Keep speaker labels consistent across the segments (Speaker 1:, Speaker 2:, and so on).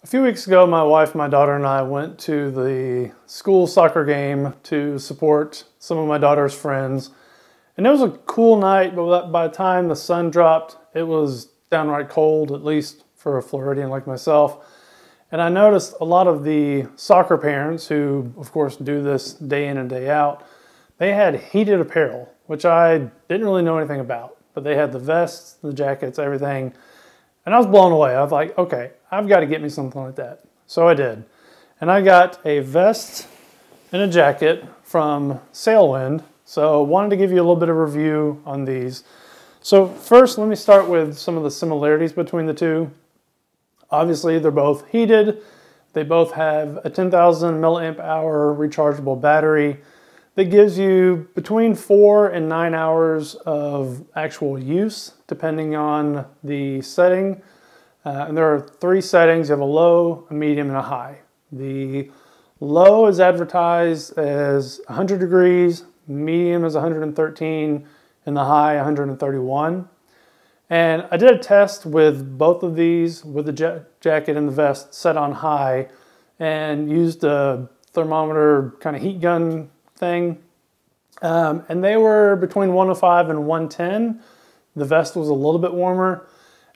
Speaker 1: A few weeks ago, my wife, my daughter, and I went to the school soccer game to support some of my daughter's friends. And it was a cool night, but by the time the sun dropped, it was downright cold, at least for a Floridian like myself. And I noticed a lot of the soccer parents who, of course, do this day in and day out, they had heated apparel, which I didn't really know anything about. But they had the vests, the jackets, everything. And I was blown away. I was like, okay, I've got to get me something like that. So I did. And I got a vest and a jacket from Sailwind. So I wanted to give you a little bit of review on these. So first, let me start with some of the similarities between the two. Obviously, they're both heated. They both have a 10,000 milliamp hour rechargeable battery that gives you between 4 and 9 hours of actual use, depending on the setting. And there are 3 settings. You have a low, a medium, and a high. The low is advertised as 100 degrees, medium is 113, and the high 131. And I did a test with both of these, with the jacket and the vest set on high, and used a thermometer kind of heat gun thing. And they were between 105 and 110. The vest was a little bit warmer.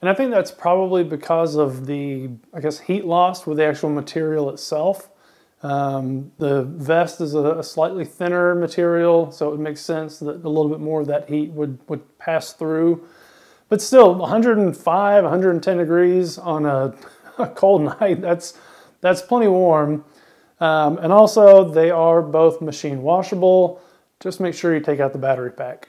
Speaker 1: And I think that's probably because of the, I guess, heat loss with the actual material itself. The vest is a slightly thinner material, so it makes sense that a little bit more of that heat would pass through. But still, 105, 110 degrees on a cold night, that's plenty warm. And also, they are both machine washable. Just make sure you take out the battery pack.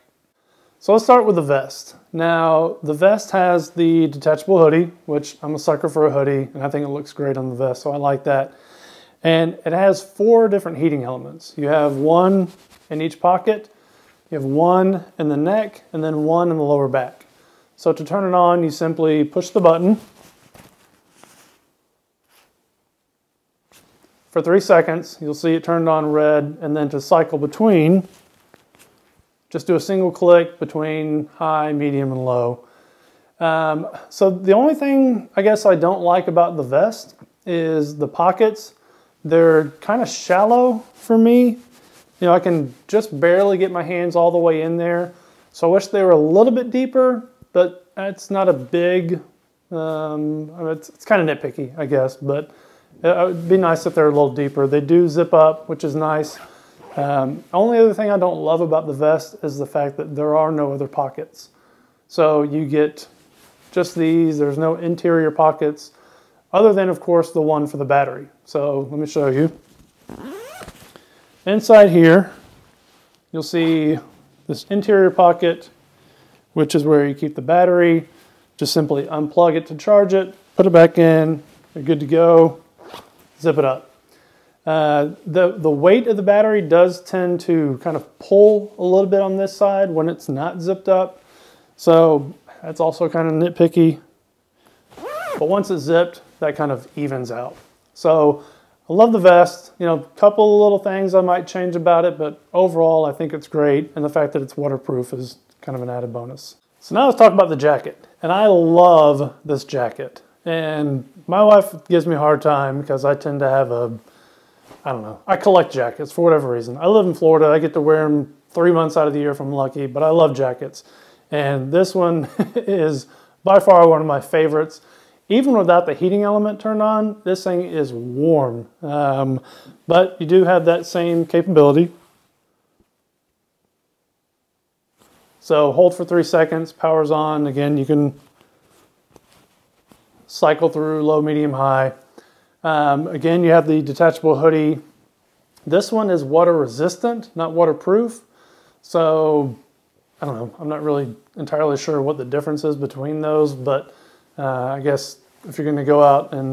Speaker 1: So let's start with the vest. Now, the vest has the detachable hoodie, which I'm a sucker for a hoodie, and I think it looks great on the vest, so I like that. And it has 4 different heating elements. You have 1 in each pocket, you have 1 in the neck, and then 1 in the lower back. So to turn it on, you simply push the button for 3 seconds. You'll see it turned on red, and then to cycle between, just do a single click between high, medium, and low. So the only thing I guess I don't like about the vest is the pockets. They're kind of shallow for me. You know, I can just barely get my hands all the way in there. So I wish they were a little bit deeper, but it's not a big, it's kind of nitpicky, I guess, but it would be nice if they're a little deeper. They do zip up, which is nice. Only other thing I don't love about the vest is the fact that there are no other pockets. So you get just these, there's no interior pockets, other than, of course, the one for the battery. So let me show you. Inside here, you'll see this interior pocket, which is where you keep the battery. Just simply unplug it to charge it, put it back in, you're good to go, zip it up. The weight of the battery does tend to kind of pull a little bit on this side when it's not zipped up. So that's also kind of nitpicky. But once it's zipped, that kind of evens out. So I love the vest. You know, a couple of little things I might change about it, but overall I think it's great. And the fact that it's waterproof is kind of an added bonus. So now let's talk about the jacket. And I love this jacket. And my wife gives me a hard time because I tend to have I don't know, I collect jackets for whatever reason. I live in Florida. I get to wear them 3 months out of the year if I'm lucky, but I love jackets. And this one is by far one of my favorites. Even without the heating element turned on, this thing is warm. But you do have that same capability. So hold for 3 seconds, power's on. Again, you can cycle through low, medium, high. Again, you have the detachable hoodie. This one is water resistant, not waterproof. So, I don't know, I'm not really entirely sure what the difference is between those, but I guess if you're going to go out in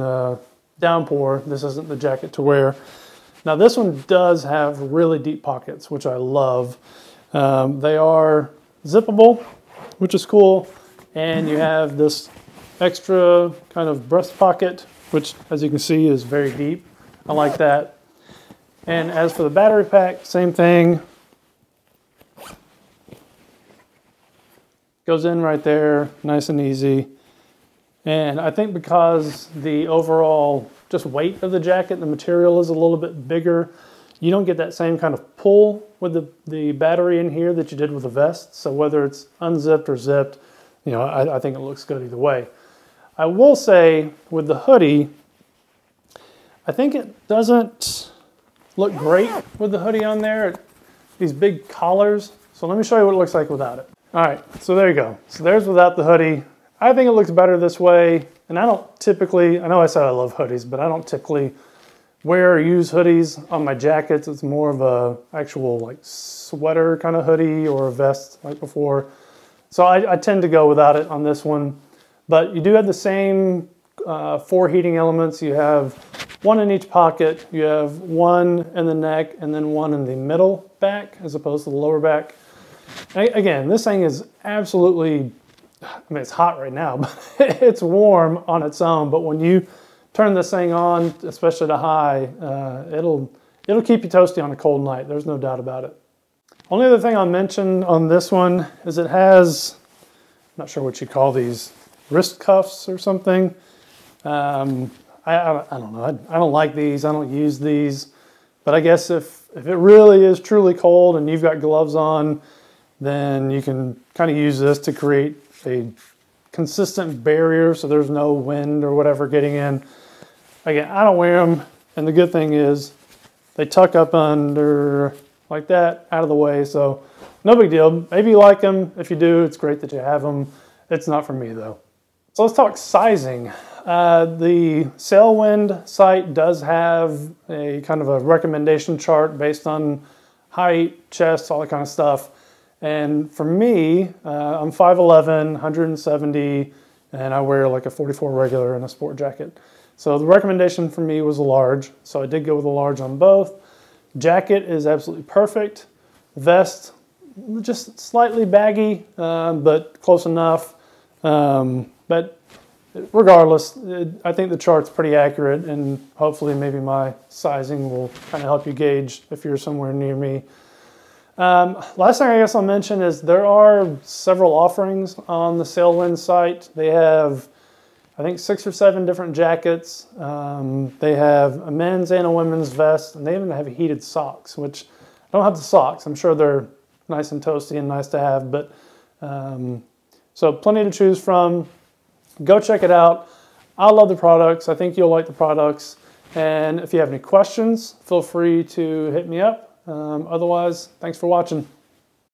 Speaker 1: downpour, this isn't the jacket to wear. Now this one does have really deep pockets, which I love. They are zippable, which is cool. And you have this extra kind of breast pocket, which as you can see is very deep. I like that. And as for the battery pack, same thing. Goes in right there, nice and easy. And I think because the overall just weight of the jacket, the material is a little bit bigger, you don't get that same kind of pull with the battery in here that you did with the vest. So whether it's unzipped or zipped, you know, I think it looks good either way. I will say with the hoodie, I think it doesn't look great with the hoodie on there. These big collars. So let me show you what it looks like without it. All right, so there you go. So there's without the hoodie. I think it looks better this way. And I don't typically, I know I said I love hoodies, but I don't typically wear or use hoodies on my jackets. It's more of a actual like sweater kind of hoodie or a vest like before. So I tend to go without it on this one. But you do have the same 4 heating elements. You have 1 in each pocket. You have 1 in the neck and then 1 in the middle back as opposed to the lower back. Again, this thing is absolutely, I mean, it's hot right now, but it's warm on its own. But when you turn this thing on, especially to high, it'll keep you toasty on a cold night. There's no doubt about it. Only other thing I'll mention on this one is it has, I'm not sure what you call these, wrist cuffs or something. I don't know. I don't like these. I don't use these. But I guess if it really is truly cold and you've got gloves on, then you can kind of use this to create a consistent barrier so there's no wind or whatever getting in. Again, I don't wear them, and the good thing is they tuck up under like that, out of the way, so no big deal. Maybe you like them. If you do, it's great that you have them. It's not for me though. So let's talk sizing. The Sailwind site does have a kind of a recommendation chart based on height, chest, all that kind of stuff. And for me, I'm 5'11", 170, and I wear like a 44 regular and a sport jacket. So the recommendation for me was a large, so I did go with a large on both. Jacket is absolutely perfect. Vest, just slightly baggy, but close enough. But regardless, I think the chart's pretty accurate, and hopefully maybe my sizing will kind of help you gauge if you're somewhere near me. Last thing I guess I'll mention is there are several offerings on the Sailwind site. They have, I think, 6 or 7 different jackets. They have a men's and a women's vest, and they even have heated socks, which I don't have the socks. I'm sure they're nice and toasty and nice to have, but so plenty to choose from. Go check it out. I love the products. I think you'll like the products. And if you have any questions, feel free to hit me up. Otherwise, thanks for watching.